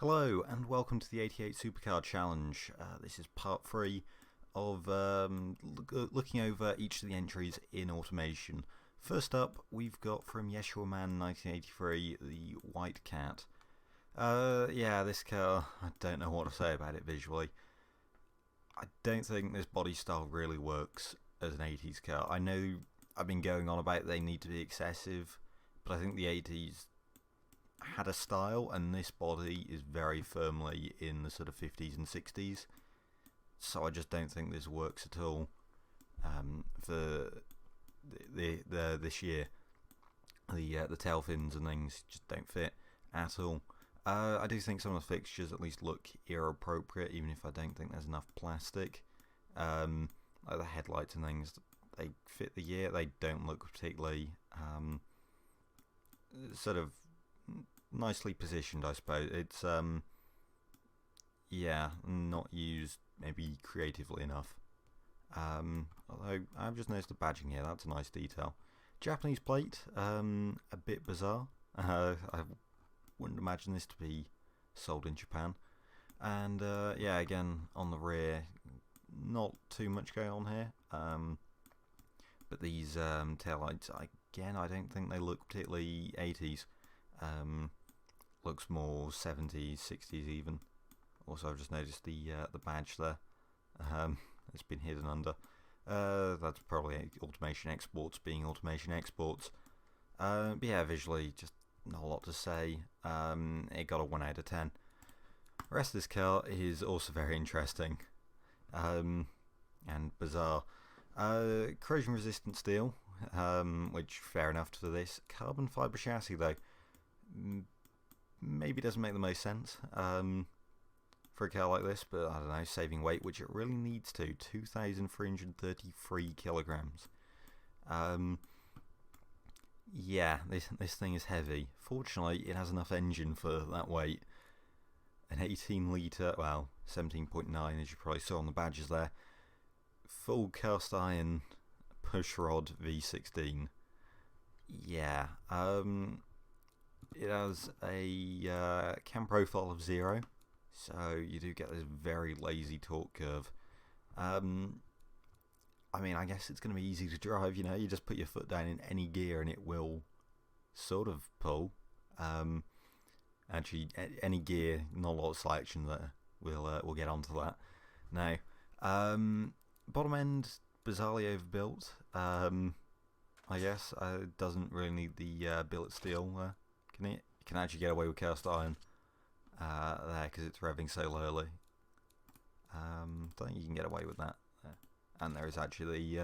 Hello and welcome to the 88 Supercar Challenge. This is part 3 of looking over each of the entries in automation. First up, we've got from Yeshua Man 1983, the White Cat. Yeah, this car, I don't know what to say about it visually. I don't think this body style really works as an 80s car. I know I've been going on about they need to be excessive, but I think the 80s had a style, and this body is very firmly in the sort of 50s and 60s, so I just don't think this works at all for this year. The tail fins and things just don't fit at all. I do think some of the fixtures at least look era appropriate, even if I don't think there's enough plastic. Like the headlights and things, they fit the year. They don't look particularly sort of nicely positioned, I suppose. It's yeah, not used maybe creatively enough. Although I've just noticed the badging here, that's a nice detail. Japanese plate, a bit bizarre. I wouldn't imagine this to be sold in Japan. And yeah, again on the rear, not too much going on here. But these taillights, again, I don't think they look particularly 80s. Looks more 70s, 60s even. Also, I've just noticed the badge there. It's been hidden under. That's probably automation exports being automation exports. But yeah, visually, just not a lot to say. It got a 1 out of 10. The rest of this car is also very interesting and bizarre. Corrosion resistant steel, which fair enough for this. Carbon fibre chassis though, maybe doesn't make the most sense for a car like this, but I don't know, saving weight, which it really needs to, 2,333 kilograms. Yeah, this thing is heavy. Fortunately, it has enough engine for that weight. An 18 litre, well, 17.9 as you probably saw on the badges there. Full cast iron pushrod V16. Yeah, it has a cam profile of 0, so you do get this very lazy torque curve. I mean, I guess it's going to be easy to drive, you know, you just put your foot down in any gear and it will sort of pull. Actually, any gear, not a lot of selection there. We'll get onto that now. Bottom end, bizarrely overbuilt. I guess it doesn't really need the billet steel. Can it? You can actually get away with cast iron there because it's revving so lowly. Don't think you can get away with that. And there is actually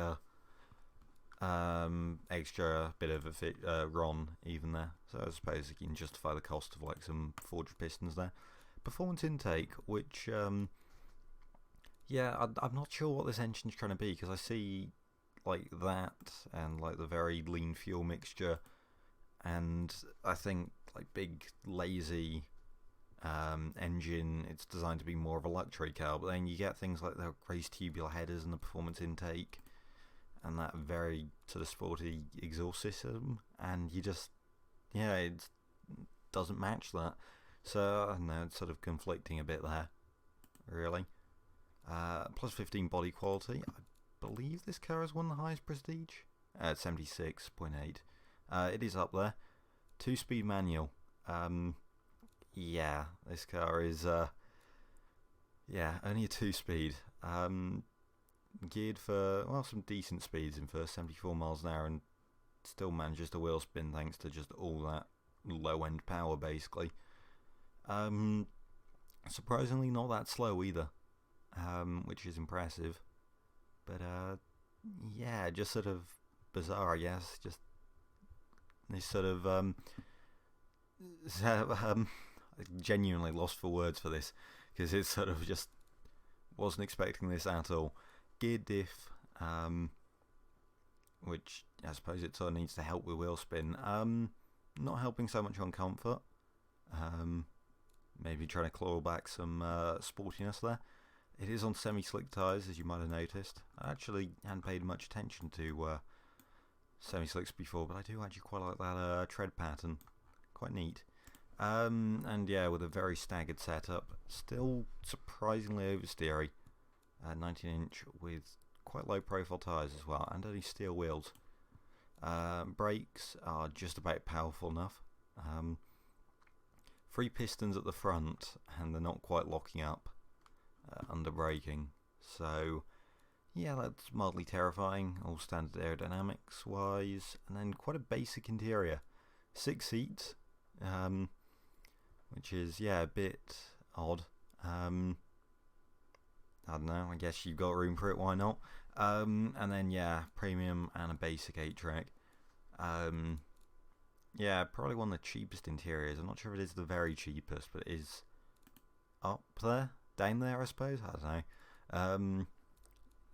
extra bit of a RON even there, so I suppose you can justify the cost of like some forged pistons there. Performance intake, which yeah, I'm not sure what this engine's trying to be, because I see like that and like the very lean fuel mixture, and I think like big lazy engine, it's designed to be more of a luxury car, but then you get things like the raised tubular headers and the performance intake and that very sort of sporty exhaust system, and you just, yeah, it doesn't match that. So I don't know, it's sort of conflicting a bit there, really. Plus 15 body quality. I believe this car has won the highest prestige at 76.8. It is up there. 2-speed manual. Yeah, this car is yeah, only a 2-speed. Geared for, well, some decent speeds in first, 74 miles an hour, and still manages to wheel spin thanks to just all that low end power basically. Surprisingly not that slow either, which is impressive. But yeah, just sort of bizarre, I guess. Just this sort of genuinely lost for words for this, because it sort of just wasn't expecting this at all. Gear diff, which I suppose it sort of needs to help with wheel spin. Not helping so much on comfort. Maybe trying to claw back some sportiness there. It is on semi-slick tyres, as you might have noticed. I actually hadn't paid much attention to semi-slicks before, but I do actually quite like that tread pattern. Quite neat. And yeah, with a very staggered setup, still surprisingly oversteery. 19-inch with quite low profile tyres as well, and only steel wheels. Brakes are just about powerful enough. 3 pistons at the front, and they're not quite locking up under braking. So yeah, that's mildly terrifying, all standard aerodynamics wise, and then quite a basic interior. 6 seats, which is, yeah, a bit odd. I don't know, I guess you've got room for it, why not? And then, yeah, premium and a basic 8-track. Yeah, probably one of the cheapest interiors. I'm not sure if it is the very cheapest, but it is up there, down there, I suppose. I don't know.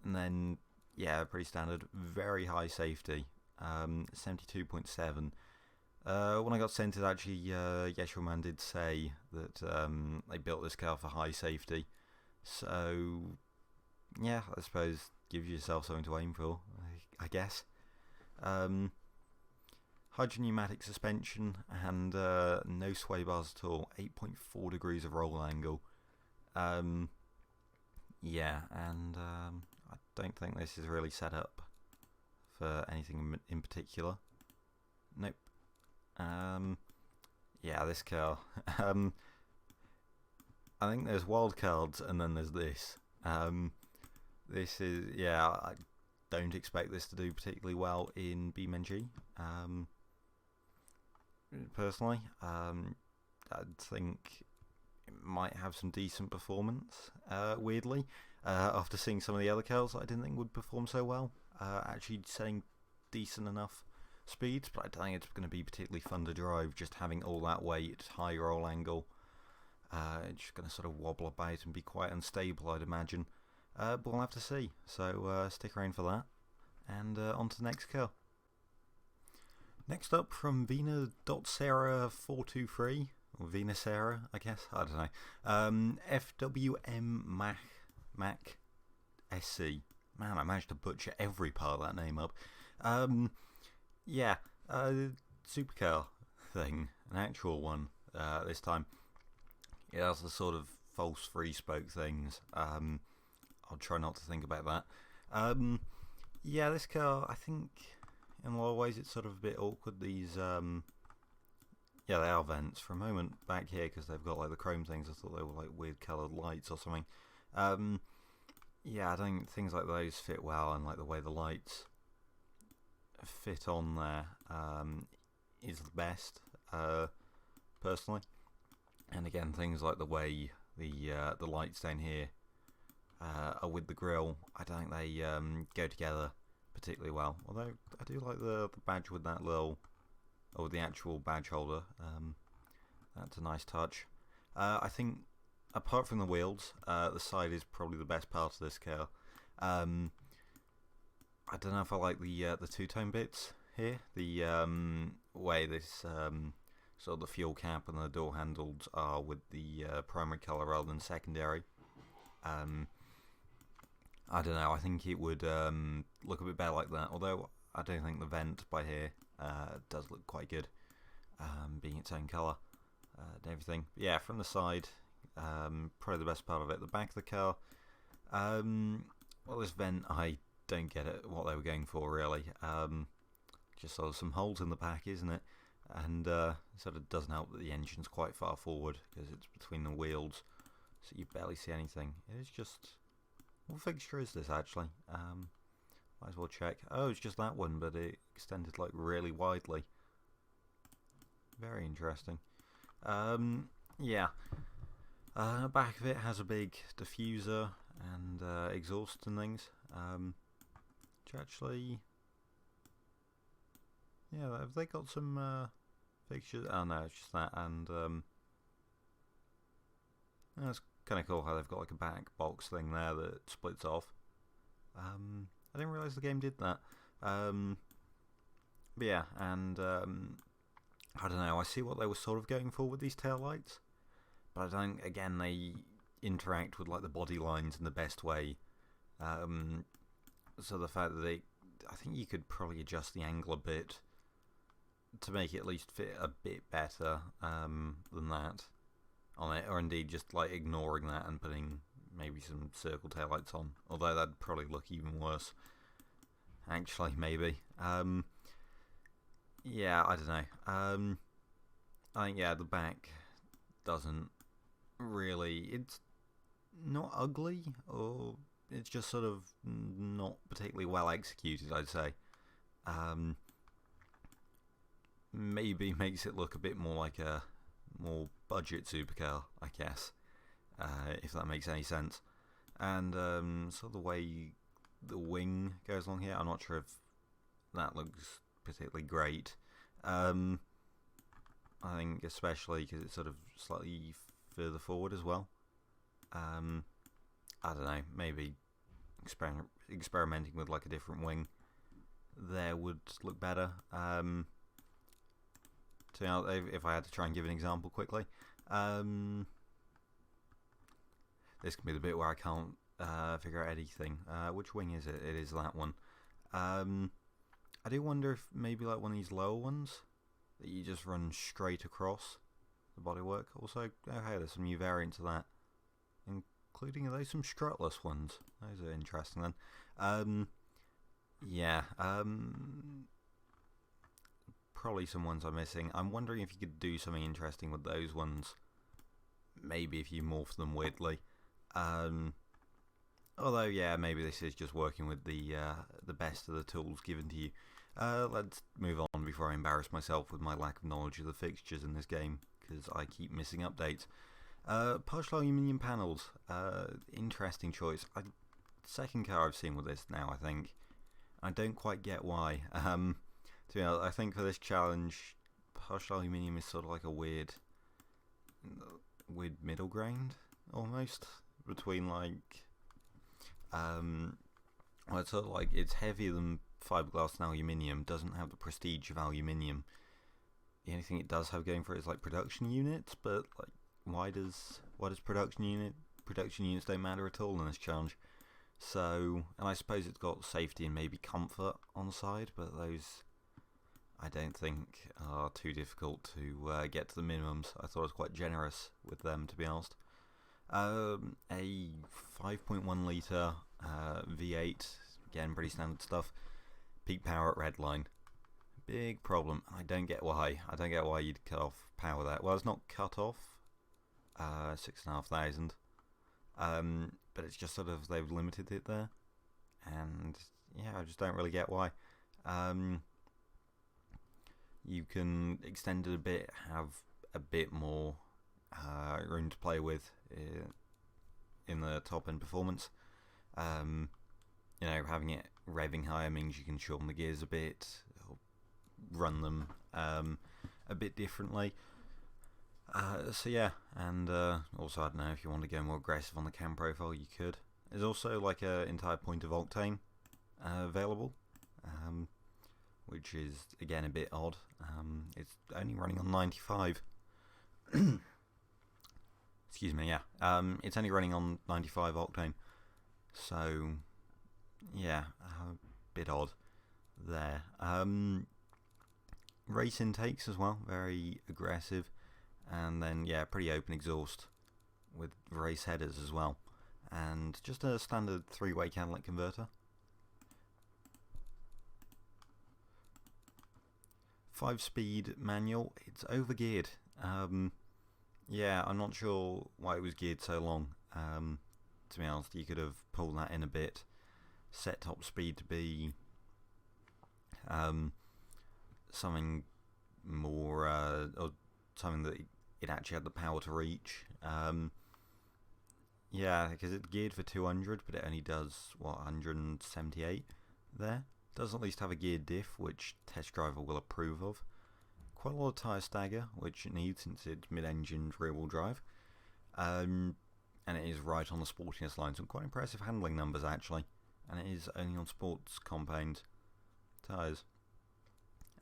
And then, yeah, pretty standard, very high safety, 72.7. When I got sent it, actually, Yeshua man did say that they built this car for high safety. So, yeah, I suppose gives yourself something to aim for, I guess. Hydrogen pneumatic suspension and no sway bars at all. 8.4 degrees of roll angle. Yeah, and I don't think this is really set up for anything in particular. Nope. Yeah, this car. I think there's wildcards and then there's this. This is, yeah, I don't expect this to do particularly well in BeamNG. Personally, I think it might have some decent performance, weirdly, after seeing some of the other cars that I didn't think would perform so well. Actually setting decent enough speeds, but I don't think it's going to be particularly fun to drive, just having all that weight, high roll angle. It's just going to sort of wobble about and be quite unstable, I'd imagine. But we'll have to see, so stick around for that. And on to the next car. Next up from Vina.Sarah423, or Vina Sarah, I guess, I don't know. FWM Mac SC. Man, I managed to butcher every part of that name up. Yeah, supercar thing, an actual one this time. It has the sort of false free spoke things. I'll try not to think about that. Yeah, this car, I think in a lot of ways it's sort of a bit awkward. These, yeah, they are vents. For a moment back here, because they've got like the chrome things, I thought they were like weird coloured lights or something. Yeah, I don't think things like those fit well, and like the way the lights fit on there is the best, personally. And again, things like the way the lights down here are with the grille, I don't think they go together particularly well. Although I do like the badge with that little, or the actual badge holder. That's a nice touch. I think apart from the wheels, the side is probably the best part of this car. I don't know if I like the two-tone bits here. The way this sort of the fuel cap and the door handles are with the primary colour rather than secondary. I don't know, I think it would look a bit better like that, although I don't think the vent by here does look quite good, being its own colour and everything. But yeah, from the side, probably the best part of it. The back of the car, well, this vent, I don't get it, what they were going for really. Just sort of some holes in the back, isn't it? And sort of doesn't help that the engine's quite far forward because it's between the wheels, so you barely see anything. It is just, what fixture is this actually? Might as well check. Oh, it's just that one, but it extended like really widely. Very interesting. Yeah. Back of it has a big diffuser and exhaust and things. Which actually, yeah, have they got some fixtures? Oh no, it's just that, and that's kind of cool how they've got like a back box thing there that splits off. I didn't realise the game did that. But yeah, and I don't know, I see what they were sort of going for with these tail lights, but I don't, again, they interact with like the body lines in the best way. So the fact that I think you could probably adjust the angle a bit to make it at least fit a bit better than that on it, or indeed just like ignoring that and putting maybe some circle taillights on, although that'd probably look even worse actually, maybe. Yeah, I don't know. I think, yeah, the back doesn't really, it's not ugly, or it's just sort of not particularly well executed, I'd say. Maybe makes it look a bit more like a more budget supercar, I guess, if that makes any sense. And so the way the wing goes along here, I'm not sure if that looks particularly great. I think especially because it's sort of slightly further forward as well. I don't know, maybe experimenting with like a different wing there would look better. If I had to try and give an example quickly, this can be the bit where I can't figure out anything. Which wing is it? It is that one. I do wonder if maybe like one of these lower ones that you just run straight across the bodywork. Also, oh hey, there's some new variants of that, including some strutless ones. Those are interesting then. Yeah. Probably some ones I'm missing. I'm wondering if you could do something interesting with those ones. Maybe if you morph them weirdly. Although, yeah, maybe this is just working with the best of the tools given to you. Let's move on before I embarrass myself with my lack of knowledge of the fixtures in this game, because I keep missing updates. Partial aluminium panels. Interesting choice. Second car I've seen with this now, I think. I don't quite get why. To be honest, I think for this challenge, partial aluminium is sort of like a weird middle ground, almost, between like, well, it's sort of like, it's heavier than fiberglass and aluminium, doesn't have the prestige of aluminium. The only thing it does have going for it is like production units, but like, why does production units don't matter at all in this challenge? So, and I suppose it's got safety and maybe comfort on the side, but those I don't think are too difficult to get to the minimums. I thought it was quite generous with them, to be honest. A 5.1 litre V8, again, pretty standard stuff. Peak power at redline. Big problem. I don't get why. I don't get why you'd cut off power there. Well, it's not cut off. 6,500. But it's just sort of, they've limited it there. And yeah, I just don't really get why. You can extend it a bit, have a bit more room to play with in the top end performance. You know, having it revving higher means you can shorten the gears a bit, or run them a bit differently. So yeah, and also I don't know, if you want to go more aggressive on the cam profile, you could. There's also like an entire point of octane available, which is again a bit odd. It's only running on 95. Excuse me, yeah. It's only running on 95 octane, so yeah, a bit odd there. Race intakes as well, very aggressive, and then yeah, pretty open exhaust with race headers as well, and just a standard 3-way catalytic converter. 5-speed manual. It's overgeared. Yeah, I'm not sure why it was geared so long. To be honest, you could have pulled that in a bit, set top speed to be something more, or something that it actually had the power to reach. Yeah, because it's geared for 200, but it only does, what, 178 there. Does at least have a geared diff, which test driver will approve of. Quite a lot of tyre stagger, which it needs since it's mid-engine rear-wheel drive. And it is right on the sportiness line, some quite impressive handling numbers actually. And it is only on sports compound tyres.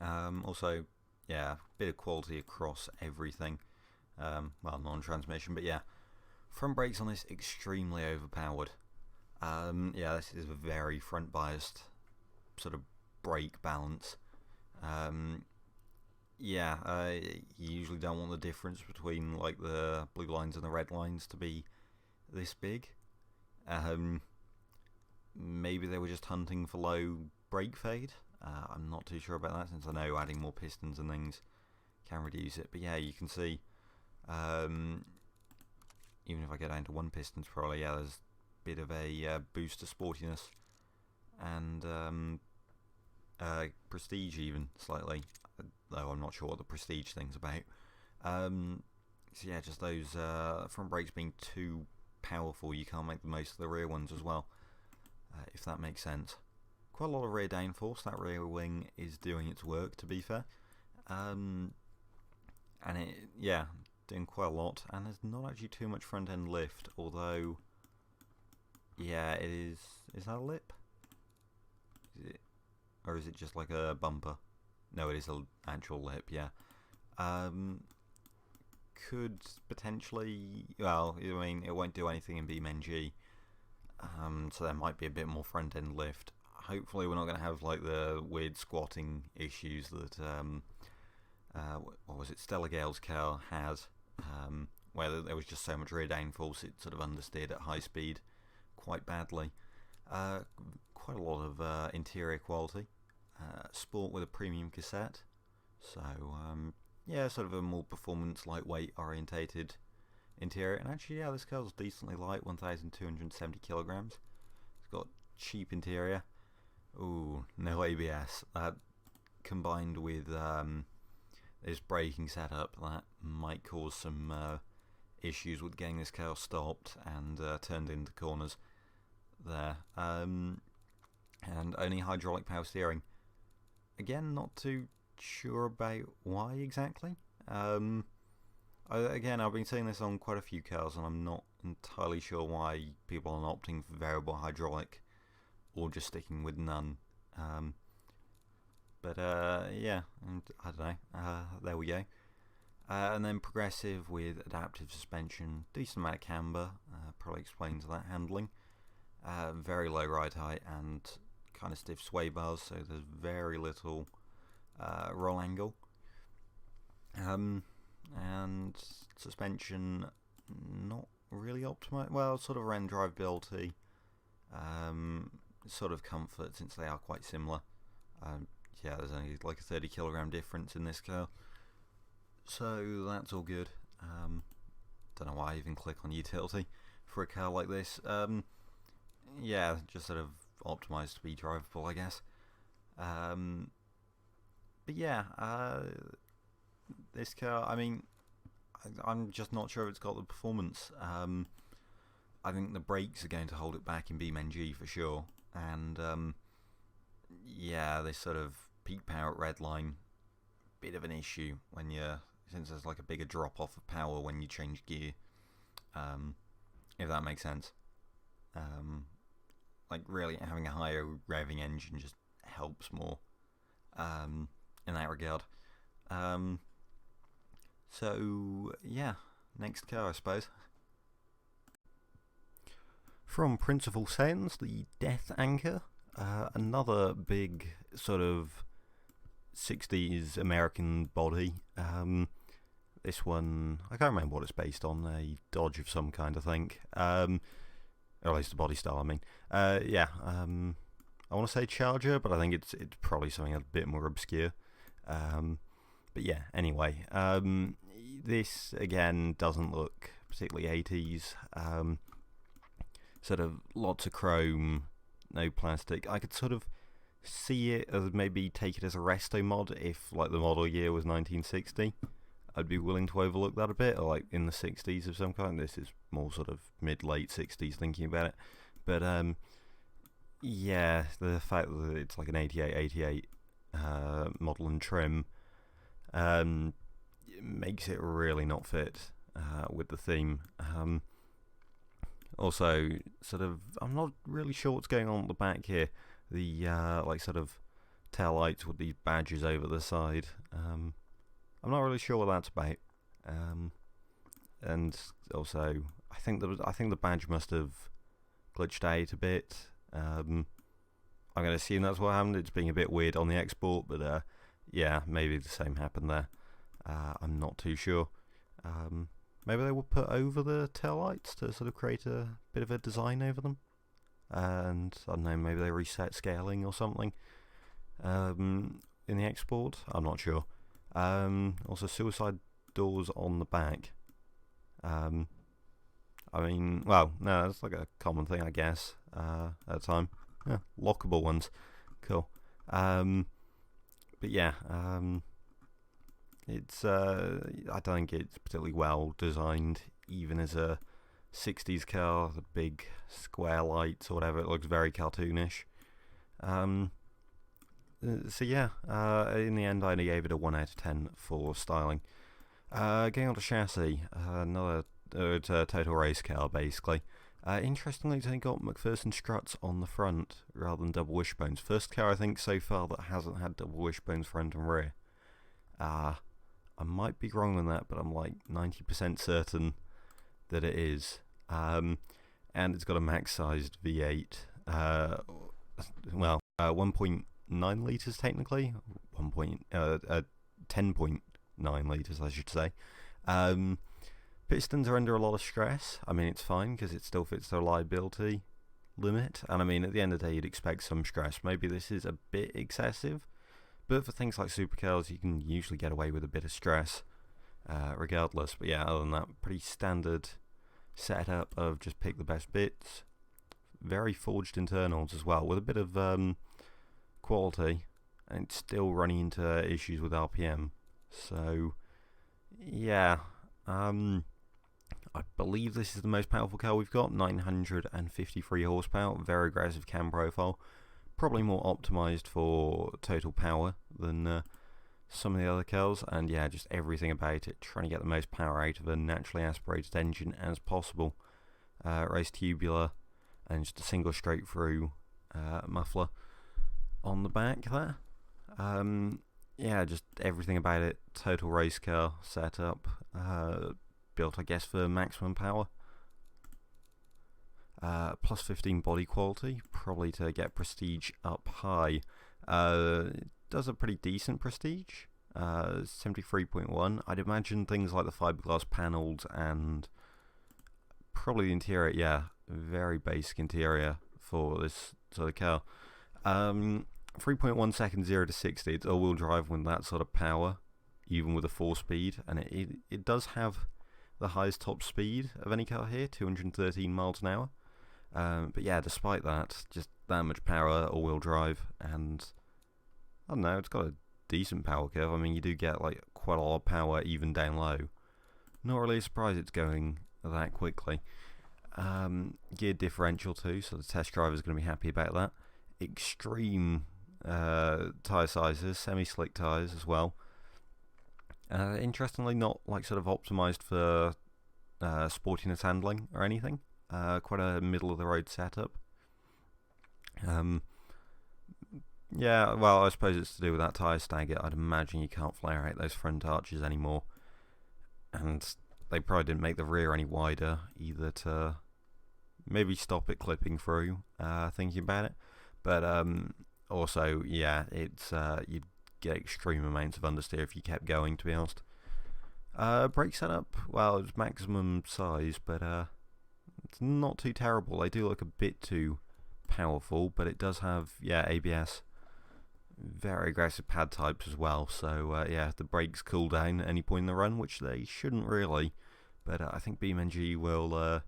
Also, yeah, bit of quality across everything. Well, non-transmission, but yeah. Front brakes on this extremely overpowered. Yeah, this is a very front-biased sort of brake balance. yeah, you usually don't want the difference between like the blue lines and the red lines to be this big. Maybe they were just hunting for low brake fade. I'm not too sure about that, since I know adding more pistons and things can reduce it. But yeah, you can see, even if I get down to one pistons, probably, yeah, there's a bit of a boost to sportiness and prestige, even slightly, though I'm not sure what the prestige thing's about. So yeah, just those front brakes being too powerful, you can't make the most of the rear ones as well, if that makes sense. Quite a lot of rear downforce. That rear wing is doing its work, to be fair, and it, yeah, doing quite a lot. And there's not actually too much front end lift, although, yeah, it is. Is that a lip? Is it, or is it just like a bumper? No, it is an actual lip. Yeah. Could potentially, well, I mean, it won't do anything in BeamNG, so there might be a bit more front end lift. Hopefully we're not going to have like the weird squatting issues that what was it, Stella Gale's car had, where there was just so much rear downforce it sort of understeered at high speed quite badly. Quite a lot of interior quality, sport with a premium cassette, so yeah, sort of a more performance, lightweight orientated interior. And actually, yeah, this car's decently light, 1,270 kilograms. It's got cheap interior. Ooh, no ABS. That combined with this braking setup, that might cause some issues with getting this car stopped and turned into corners there. And only hydraulic power steering. Again, not too sure about why exactly. Again, I've been seeing this on quite a few cars, and I'm not entirely sure why people are not opting for variable hydraulic or just sticking with none. But yeah, and I don't know. There we go. And then progressive with adaptive suspension, decent amount of camber, probably explains that handling. Very low ride height and kind of stiff sway bars, so there's very little roll angle. And suspension not really optimized. Well, sort of around drivability, sort of comfort, since they are quite similar. Yeah, there's only like a 30 kilogram difference in this car, so that's all good. Don't know why I even click on utility for a car like this. Yeah, just sort of optimized to be drivable, I guess. But yeah, this car, I mean, I'm just not sure if it's got the performance. I think the brakes are going to hold it back in BeamNG for sure, and yeah, this sort of peak power at redline, bit of an issue when since there's like a bigger drop off of power when you change gear, if that makes sense. Like really having a higher revving engine just helps more in that regard. So yeah, next car, I suppose. From Principal Saiyans, the Death Anchor, another big sort of 60s American body. This one, I can't remember what it's based on, a Dodge of some kind, I think. Or at least the body style, I mean. Yeah, I want to say Charger, but I think it's probably something a bit more obscure. But yeah, anyway, this again doesn't look particularly 80s. Sort of lots of chrome, no plastic. I could sort of see it as maybe take it as a resto mod if like the model year was 1960. I'd be willing to overlook that a bit, or like in the 60s of some kind. This is more sort of mid-late 60s thinking about it. But yeah, the fact that it's like an 88 model and trim makes it really not fit with the theme. Also, sort of, I'm not really sure what's going on at the back here. The like sort of tail lights with these badges over the side. I'm not really sure what that's about. And also, I think the badge must have glitched out a bit. I'm going to assume that's what happened. It's being a bit weird on the export, but yeah, maybe the same happened there. I'm not too sure. Maybe they were put over the taillights to sort of create a bit of a design over them. And I don't know, maybe they reset scaling or something in the export. I'm not sure. Also, suicide doors on the back. I mean, well, no, it's like a common thing, I guess, at the time. Yeah, lockable ones. Cool. But yeah, it's I don't think it's particularly well designed, even as a 60s car. The big square lights or whatever, it looks very cartoonish. So yeah, in the end I only gave it a 1 out of 10 for styling. Going on to chassis, another it's a total race car basically. Interestingly, it's only got McPherson struts on the front rather than double wishbones. First car I think so far that hasn't had double wishbones front and rear. I might be wrong on that, but I'm like 90% certain that it is. And it's got a max-sized V8. 1.9 litres technically. 10.9 litres, I should say. Pistons are under a lot of stress. I mean, it's fine because it still fits the reliability limit. And I mean, at the end of the day, you'd expect some stress. Maybe this is a bit excessive. But for things like supercars, you can usually get away with a bit of stress regardless. But yeah, other than that, pretty standard setup of just pick the best bits. Very forged internals as well, with a bit of quality. And it's still running into issues with RPM. So, yeah. I believe this is the most powerful car we've got, 953 horsepower, very aggressive cam profile, probably more optimised for total power than some of the other cars, and yeah, just everything about it, trying to get the most power out of a naturally aspirated engine as possible. Race tubular, and just a single straight through muffler on the back there. Yeah, just everything about it, total race car setup, built I guess for maximum power. Plus 15 body quality, probably to get prestige up high. It does a pretty decent prestige, 73.1. I'd imagine things like the fiberglass panels and probably the interior, yeah, very basic interior for this sort of car. 3.1 seconds 0 to 60, it's all-wheel drive with that sort of power, even with a 4-speed, and it does have the highest top speed of any car here, 213 miles an hour. But yeah, despite that, just that much power, all-wheel drive, and I don't know, it's got a decent power curve. I mean, you do get like quite a lot of power even down low. Not really surprised it's going that quickly. Geared differential too, so the test driver is going to be happy about that. Extreme tyre sizes, semi-slick tyres as well. Interestingly, not like sort of optimised for sportiness handling or anything. Quite a middle-of-the-road setup. Yeah, well, I suppose it's to do with that tyre stagger. I'd imagine you can't flare out those front arches anymore. And they probably didn't make the rear any wider either to maybe stop it clipping through, thinking about it. But also, yeah, it's you'd get extreme amounts of understeer if you kept going, to be honest. Brake setup, well, it's maximum size, but it's not too terrible. They do look a bit too powerful, but it does have, yeah, ABS. Very aggressive pad types as well, so yeah, the brakes cool down at any point in the run, which they shouldn't really, but I think BeamNG will, I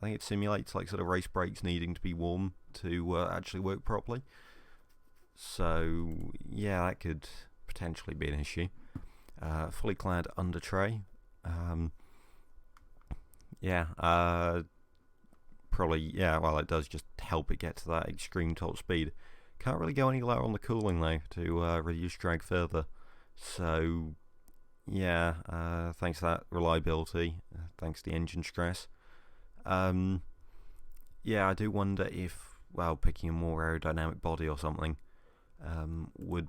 think it simulates like sort of race brakes needing to be warm to actually work properly. So yeah, that could potentially be an issue. Fully clad under tray. Yeah, probably, yeah, well, it does just help it get to that extreme top speed. Can't really go any lower on the cooling though to reduce drag further. So yeah, thanks to that reliability, thanks to the engine stress. Yeah, I do wonder if, well, picking a more aerodynamic body or something would,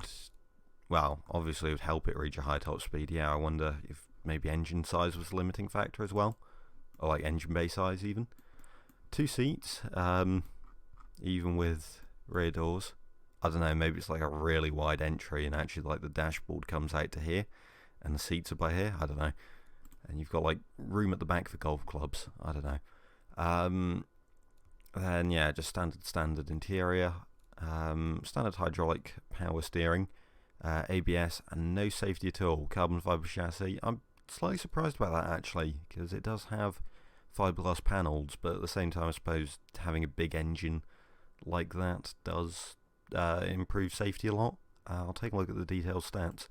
well, obviously it would help it reach a high top speed. Yeah, I wonder if maybe engine size was a limiting factor as well, or like engine bay size even. 2 seats, even with rear doors. I don't know, maybe it's like a really wide entry and actually like the dashboard comes out to here and the seats are by here, I don't know. And you've got like room at the back for golf clubs, I don't know. Then yeah, just standard interior, standard hydraulic power steering, ABS, and no safety at all. Carbon fibre chassis. I'm slightly surprised about that actually, because it does have fiberglass panels, but at the same time I suppose having a big engine like that does improve safety a lot. I'll take a look at the detailed stats.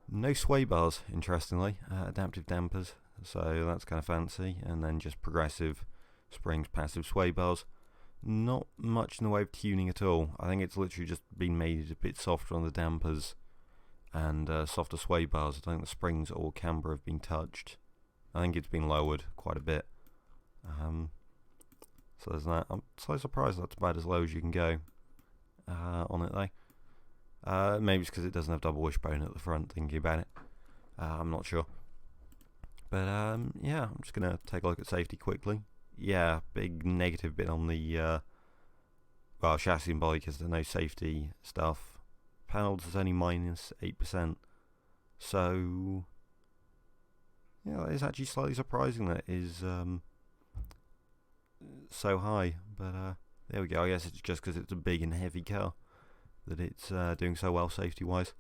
No sway bars, interestingly. Adaptive dampers, so that's kind of fancy. And then just progressive springs, passive sway bars. Not much in the way of tuning at all. I think it's literally just been made a bit softer on the dampers and softer sway bars. I don't think the springs or camber have been touched. I think it's been lowered quite a bit. So there's that. I'm so surprised that's about as low as you can go on it though. Maybe it's because it doesn't have double wishbone at the front, thinking about it. I'm not sure. But yeah, I'm just going to take a look at safety quickly. Yeah, big negative bit on the chassis and body because there's no safety stuff. Panels is only minus 8%. So yeah, it's actually slightly surprising that it is so high. But there we go. I guess it's just because it's a big and heavy car that it's doing so well safety wise.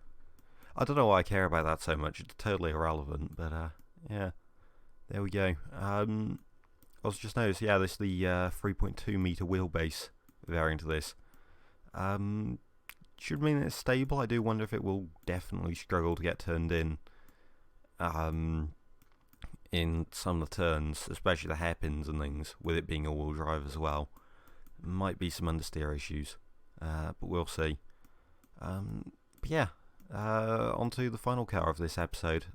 I don't know why I care about that so much. It's totally irrelevant. But yeah, there we go. I was just noticed, yeah, this is the 3.2 meter wheelbase variant of this. Should mean it's stable. I do wonder if it will definitely struggle to get turned in some of the turns, especially the hairpins and things, with it being all-wheel drive as well. Might be some understeer issues, but we'll see. But yeah, on to the final car of this episode.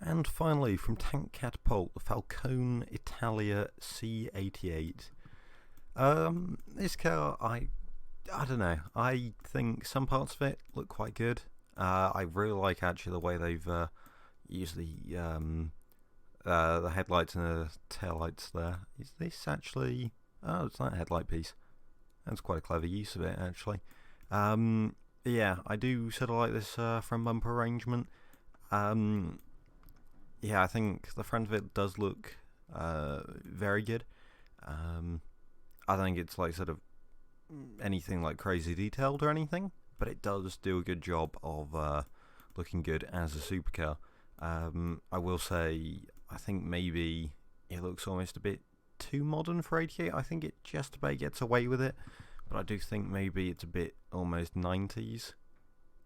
And finally, from TankCatapult, the Falcone Italia C88. This car, I don't know. I think some parts of it look quite good. I really like actually the way they've used the headlights and the taillights there. Is this actually... Oh, it's that headlight piece. That's quite a clever use of it, actually. Yeah, I do sort of like this front bumper arrangement. Yeah, I think the front of it does look very good. I think it's like sort of anything like crazy detailed or anything, but it does do a good job of looking good as a supercar. I will say, I think maybe it looks almost a bit too modern for 88. I think it just about gets away with it, but I do think maybe it's a bit almost 90s,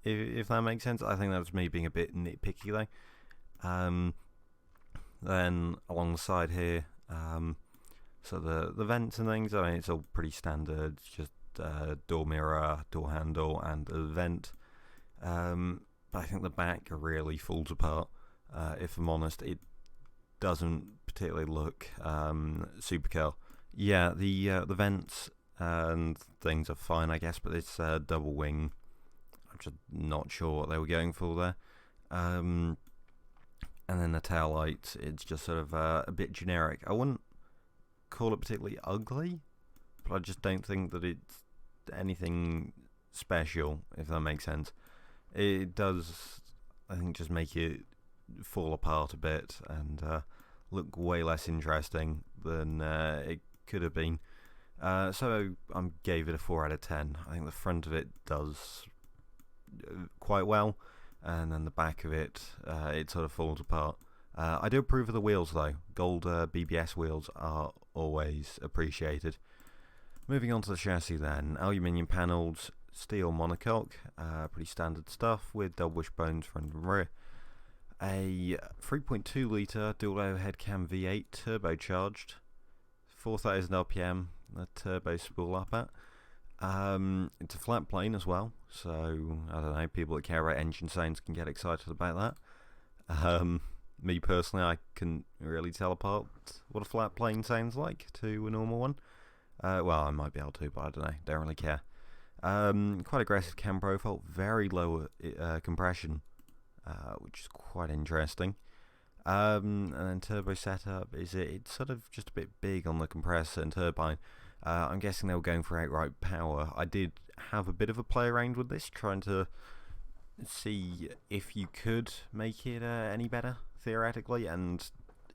if that makes sense. I think that was me being a bit nitpicky though. Then alongside here, so the vents and things, I mean, it's all pretty standard. It's just door mirror, door handle, and a vent. But I think the back really falls apart. If I'm honest, it doesn't particularly look supercar. Yeah, the vents and things are fine, I guess, but it's double wing. I'm just not sure what they were going for there. And then the tail light, it's just sort of a bit generic. I wouldn't call it particularly ugly, but I just don't think that it's anything special, if that makes sense. It does, I think, just make it fall apart a bit and look way less interesting than it could have been. So I gave it a 4 out of 10. I think the front of it does quite well, and then the back of it, it sort of falls apart. I do approve of the wheels though. Gold BBS wheels are always appreciated. Moving on to the chassis then. Aluminium panels, steel monocoque, pretty standard stuff with double wishbones front and rear. A 3.2 litre dual overhead cam V8 turbocharged, 4,000 RPM, the turbo spool up at. It's a flat plane as well, so I don't know, people that care about engine sounds can get excited about that. Me personally, I couldn't really tell apart what a flat plane sounds like to a normal one. Well, I might be able to, but I don't know, don't really care. Quite aggressive cam profile, very low compression, which is quite interesting. And then turbo setup, it's sort of just a bit big on the compressor and turbine. I'm guessing they were going for outright power. I did have a bit of a play around with this, trying to see if you could make it any better, theoretically, and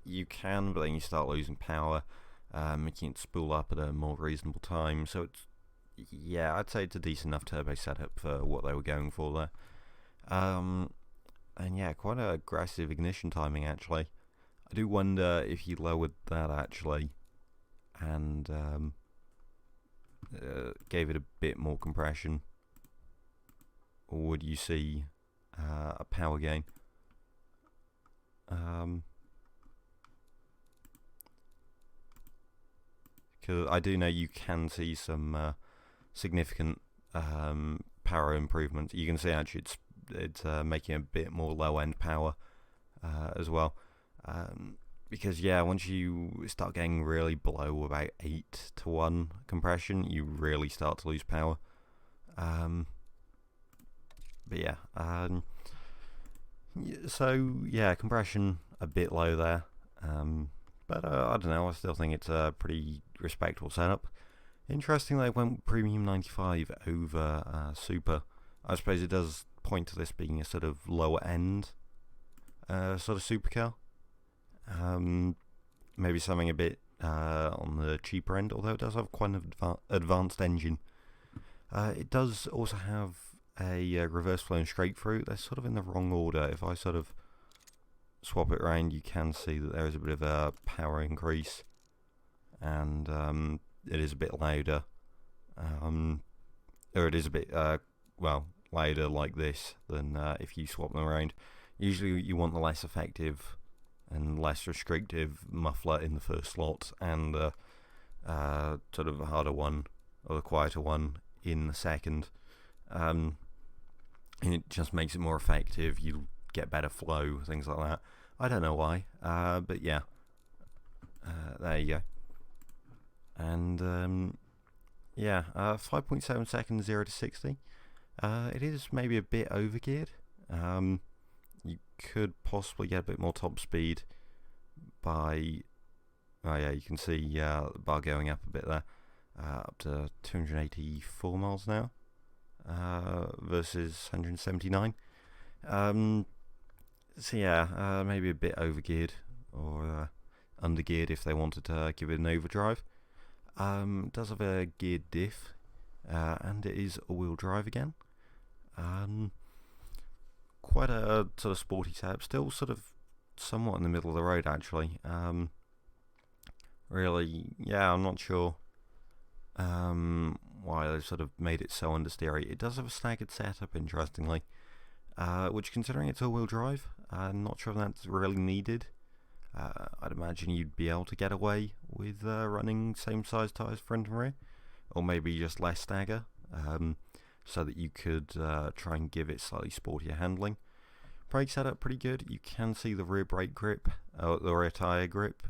you can, but then you start losing power, making it spool up at a more reasonable time. So it's, yeah, I'd say it's a decent enough turbo setup for what they were going for there. And yeah, quite an aggressive ignition timing actually. I do wonder if you lowered that actually and gave it a bit more compression, or would you see a power gain? Because I do know you can see some significant power improvements. You can see actually it's making a bit more low end power as well. Because yeah, once you start getting really below about 8 to 1 compression, you really start to lose power. But yeah, so yeah, compression a bit low there. But I don't know, I still think it's a pretty respectable setup. Interestingly, I went Premium 95 over Super. I suppose it does point to this being a sort of lower end sort of supercar. Maybe something a bit on the cheaper end, although it does have quite an advanced engine. It does also have a reverse flow and straight through. They're sort of in the wrong order. If I sort of swap it around, you can see that there is a bit of a power increase, and it is a bit louder, or it is a bit well, louder like this than if you swap them around. Usually you want the less effective and less restrictive muffler in the first slot, and the sort of harder one or the quieter one in the second. And it just makes it more effective. You get better flow, things like that. I don't know why, but yeah, there you go. And yeah, 5.7 seconds 0 to 60. It is maybe a bit overgeared. You could possibly get a bit more top speed by, oh yeah, you can see the bar going up a bit there, up to 284 miles an hour versus 179. So yeah, maybe a bit overgeared or undergeared if they wanted to give it an overdrive. It does have a geared diff, and it is all-wheel drive again. Quite a sort of sporty setup, still sort of somewhat in the middle of the road actually. Really, yeah, I'm not sure why they've sort of made it so understeery. It does have a staggered setup, interestingly, which, considering it's all-wheel drive, I'm not sure if that's really needed. I'd imagine you'd be able to get away with running same size tyres front and rear, or maybe just less stagger, so that you could try and give it slightly sportier handling. Brake setup pretty good. You can see the rear brake grip, the rear tyre grip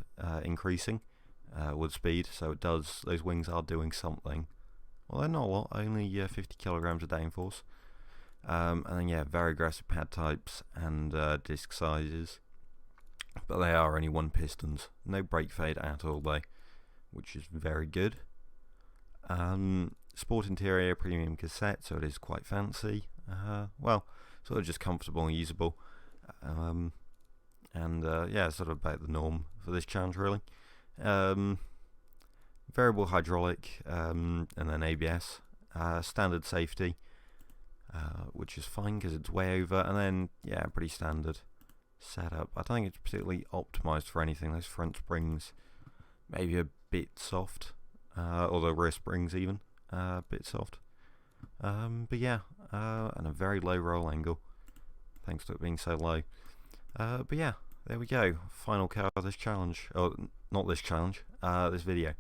increasing with speed, so it does, those wings are doing something. Well, they're not a lot, only 50 kilograms of downforce. And then yeah, very aggressive pad types and disc sizes, but they are only one pistons, no brake fade at all though, which is very good. Sport interior, premium cassette, so it is quite fancy. Well, sort of just comfortable and usable, and yeah, sort of about the norm for this challenge really. Variable hydraulic, and then ABS, standard safety, which is fine because it's way over, and then yeah, pretty standard setup. I don't think it's particularly optimized for anything. Those front springs maybe a bit soft, or the rear springs even a bit soft, but yeah, and a very low roll angle thanks to it being so low. But yeah, there we go, final car of this challenge, or not this challenge, this video.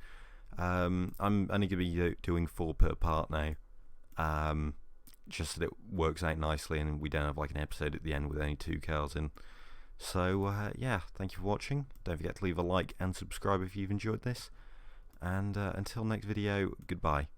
I'm only going to be doing 4 per part now, just so that it works out nicely and we don't have like an episode at the end with only 2 cars in. So yeah, thank you for watching. Don't forget to leave a like and subscribe if you've enjoyed this, and until next video, goodbye.